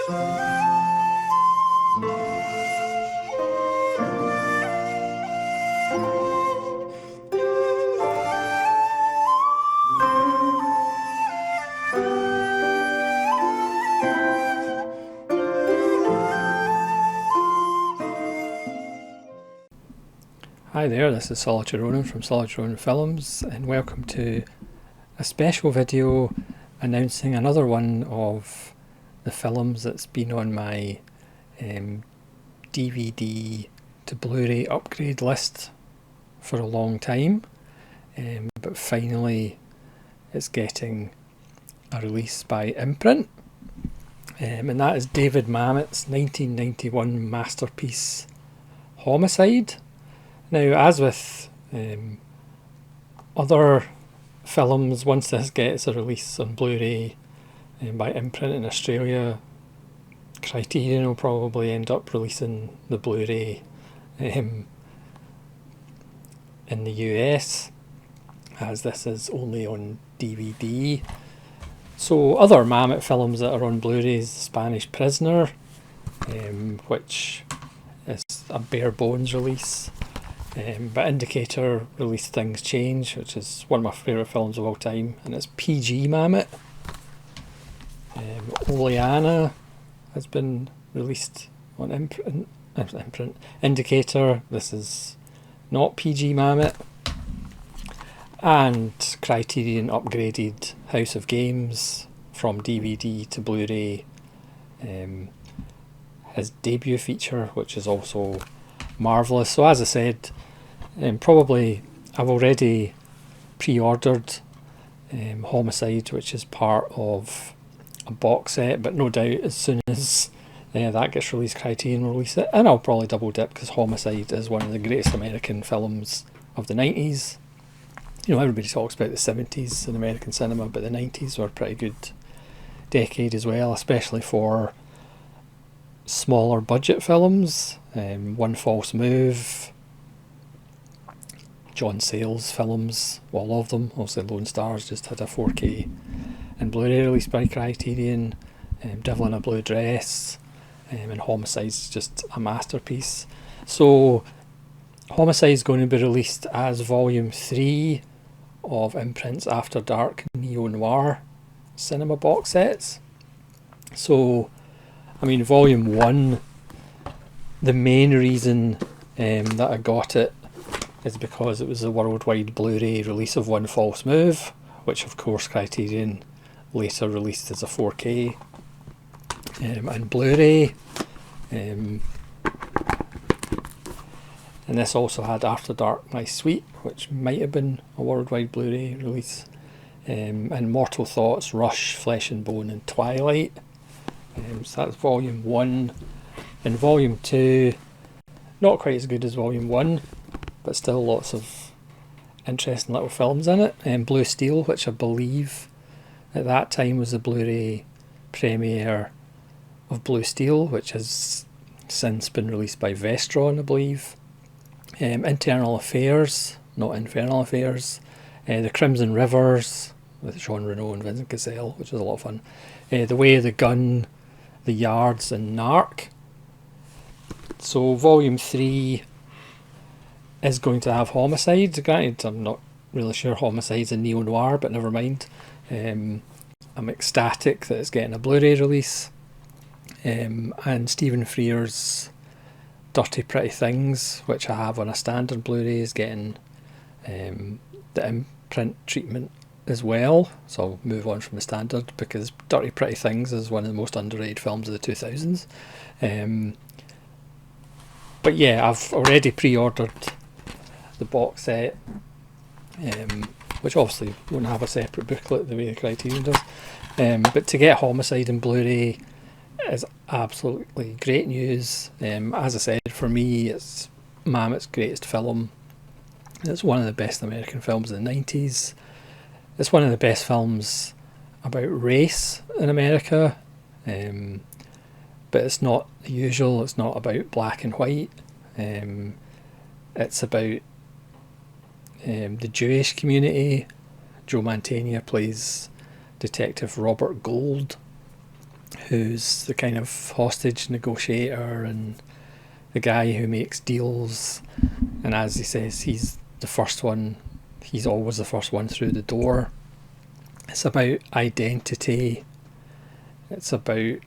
Hi there, this is Solitary Ronin from Solitary Ronin Films, and welcome to a special video announcing another one of the films that's been on my DVD to Blu-ray upgrade list for a long time, but finally it's getting a release by Imprint, and that is David Mamet's 1991 masterpiece Homicide. Now, as with other films, once this gets a release on Blu-ray by Imprint in Australia, Criterion will probably end up releasing the Blu-ray in the US, as this is only on DVD. So other Mamet films that are on Blu-ray is The Spanish Prisoner, which is a bare bones release. But Indicator released Things Change, which is one of my favourite films of all time, and it's PG Mamet. Oleana has been released on Imprint. Indicator, this is not PG Mamet. And Criterion upgraded House of Games from DVD to Blu-ray, his debut feature, which is also marvellous. So as I said, probably I've already pre-ordered Homicide, which is part of a box set, but no doubt as soon as that gets released, Criterion will release it, and I'll probably double dip because Homicide is one of the greatest American films of the 90s. You know, everybody talks about the 70s in American cinema, but the 90s were a pretty good decade as well, especially for smaller budget films. One False Move, John Sayles films, all of them. Obviously Lone Stars just had a 4K and Blu-ray release by Criterion. Devil in a Blue Dress, and Homicide's just a masterpiece. So Homicide's going to be released as Volume 3 of Imprint's After Dark Neo-Noir cinema box sets. So, I mean, Volume 1, the main reason that I got it is because it was a worldwide Blu-ray release of One False Move, which of course Criterion later released as a 4K and Blu-ray. And this also had After Dark My Sweet, which might have been a worldwide Blu-ray release, and Mortal Thoughts, Rush, Flesh and Bone and Twilight. So that's Volume 1. And Volume 2, not quite as good as Volume 1, but still lots of interesting little films in it. Blue Steel, which I believe at that time was the Blu-ray premiere of Blue Steel, which has since been released by Vestron, I believe. Internal Affairs, not Infernal Affairs. The Crimson Rivers, with Jean Reno and Vincent Cassel, which was a lot of fun. The Way of the Gun, The Yards and Narc. So Volume 3 is going to have Homicide. Granted, I'm not really sure Homicide's a neo-noir, but never mind. I'm ecstatic that it's getting a Blu-ray release. And Stephen Frear's Dirty Pretty Things, which I have on a standard Blu-ray, is getting the Imprint treatment as well. So I'll move on from the standard because Dirty Pretty Things is one of the most underrated films of the 2000s. But yeah, I've already pre-ordered the box set, which obviously won't have a separate booklet the way the Criterion does. But to get Homicide in Blu-ray is absolutely great news. As I said, for me, it's Mamet's greatest film. It's one of the best American films of the 90s. It's one of the best films about race in America. But it's not the usual. It's not about black and white. It's about the Jewish community. Joe Mantegna plays Detective Robert Gold, who's the kind of hostage negotiator and the guy who makes deals, and as he says, he's the first one, he's always the first one through the door. It's about identity, it's about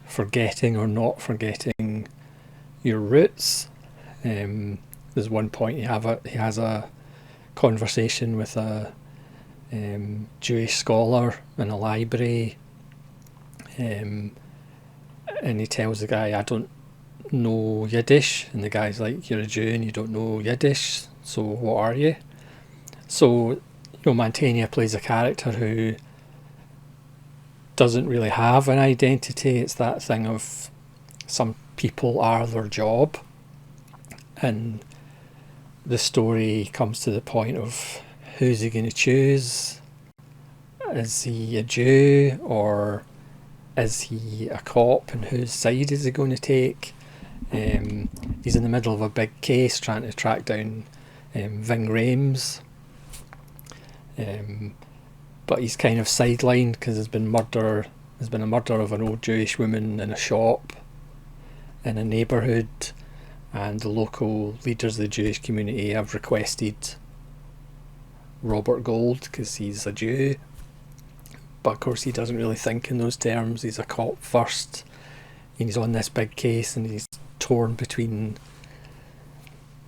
forgetting or not forgetting your roots. There's one point he has a conversation with a Jewish scholar in a library, and he tells the guy, I don't know Yiddish, and the guy's like, you're a Jew and you don't know Yiddish, so what are you? So Mantegna plays a character who doesn't really have an identity. It's that thing of some people are their job, and the story comes to the point of who's he going to choose? Is he a Jew or is he a cop, and whose side is he going to take? He's in the middle of a big case trying to track down Ving Rhames, but he's kind of sidelined because there's been a murder of an old Jewish woman in a shop in a neighbourhood, and the local leaders of the Jewish community have requested Robert Gold because he's a Jew, but of course he doesn't really think in those terms. He's a cop first, and he's on this big case, and he's torn between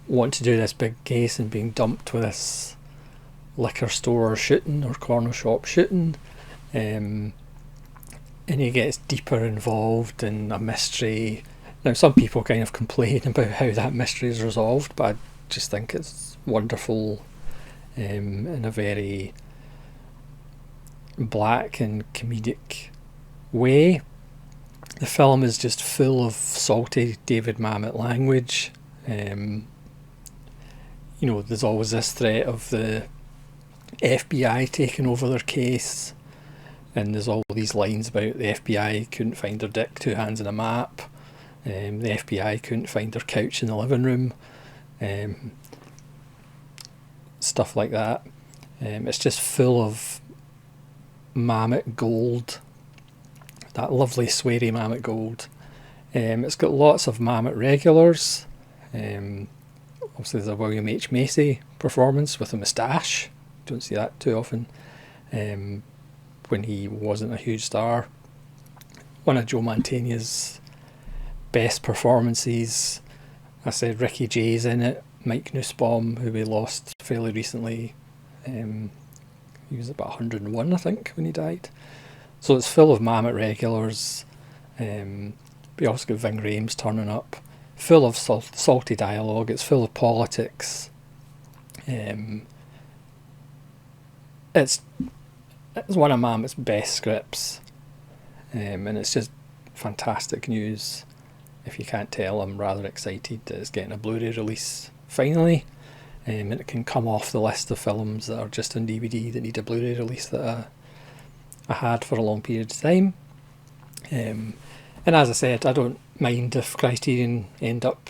wanting to do this big case and being dumped with this liquor store shooting or corner shop shooting, and he gets deeper involved in a mystery. Now some people kind of complain about how that mystery is resolved, but I just think it's wonderful in a very black and comedic way. The film is just full of salty David Mamet language. There's always this threat of the FBI taking over their case, and there's all these lines about the FBI couldn't find their dick, two hands in a map. The FBI couldn't find their couch in the living room. Stuff like that. It's just full of Mamet gold, that lovely sweary Mamet gold. It's got lots of Mamet regulars. Obviously there's a William H. Macy performance with a moustache. Don't see that too often when he wasn't a huge star. One of Joe Mantegna's best performances, I said Ricky Jay's in it, Mike Nussbaum, who we lost fairly recently. He was about 101 I think when he died. So it's full of Mamet regulars. We also got Ving Rhames turning up, full of salty dialogue. It's full of politics. It's one of Mamet's best scripts, and it's just fantastic news. If you can't tell, I'm rather excited that it's getting a Blu-ray release finally, and it can come off the list of films that are just on DVD that need a Blu-ray release that I had for a long period of time. And as I said, I don't mind if Criterion end up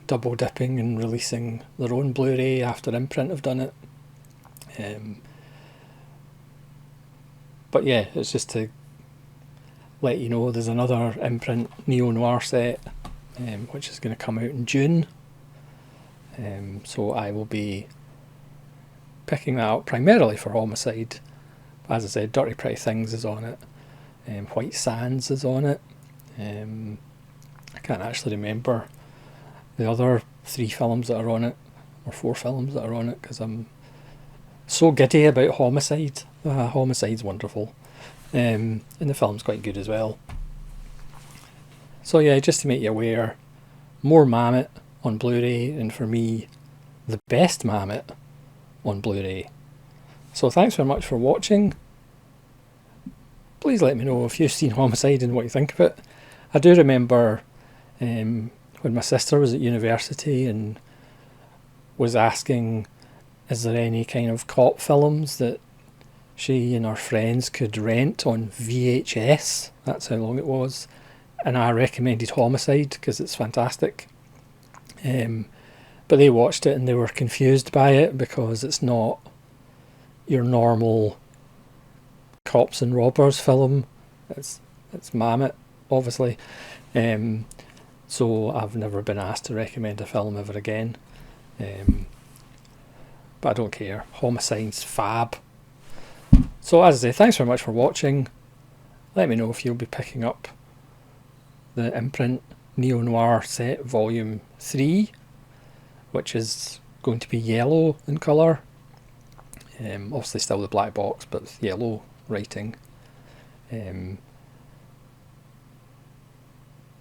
double dipping and releasing their own Blu-ray after Imprint have done it. But yeah, it's just to let you know there's another Imprint Neonoir set which is going to come out in June. So I will be picking that up primarily for Homicide. As I said, Dirty Pretty Things is on it. White Sands is on it. I can't actually remember the other 3 films that are on it, or 4 films that are on it, because I'm so giddy about Homicide. Homicide's wonderful. And the film's quite good as well. So yeah, just to make you aware, more Mamet on Blu-ray, and for me, the best Mamet on Blu-ray. So thanks very much for watching. Please let me know if you've seen Homicide and what you think of it. I do remember when my sister was at university and was asking, is there any kind of cop films that she and her friends could rent on VHS? That's how long it was. And I recommended Homicide because it's fantastic. But they watched it and they were confused by it because it's not your normal cops and robbers film. It's Mammoth, obviously. So I've never been asked to recommend a film ever again. But I don't care. Homicide's fab. So as I say, thanks very much for watching. Let me know if you'll be picking up the Imprint Neonoir set volume 3, which is going to be yellow in colour. Obviously still the black box, but with yellow writing.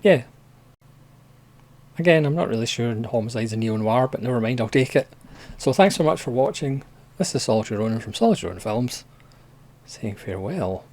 Yeah. Again, I'm not really sure Homicide's a neo-noir, but never mind, I'll take it. So thanks so much for watching. This is Solitary Ronin from Solitary Ronin Films, saying farewell.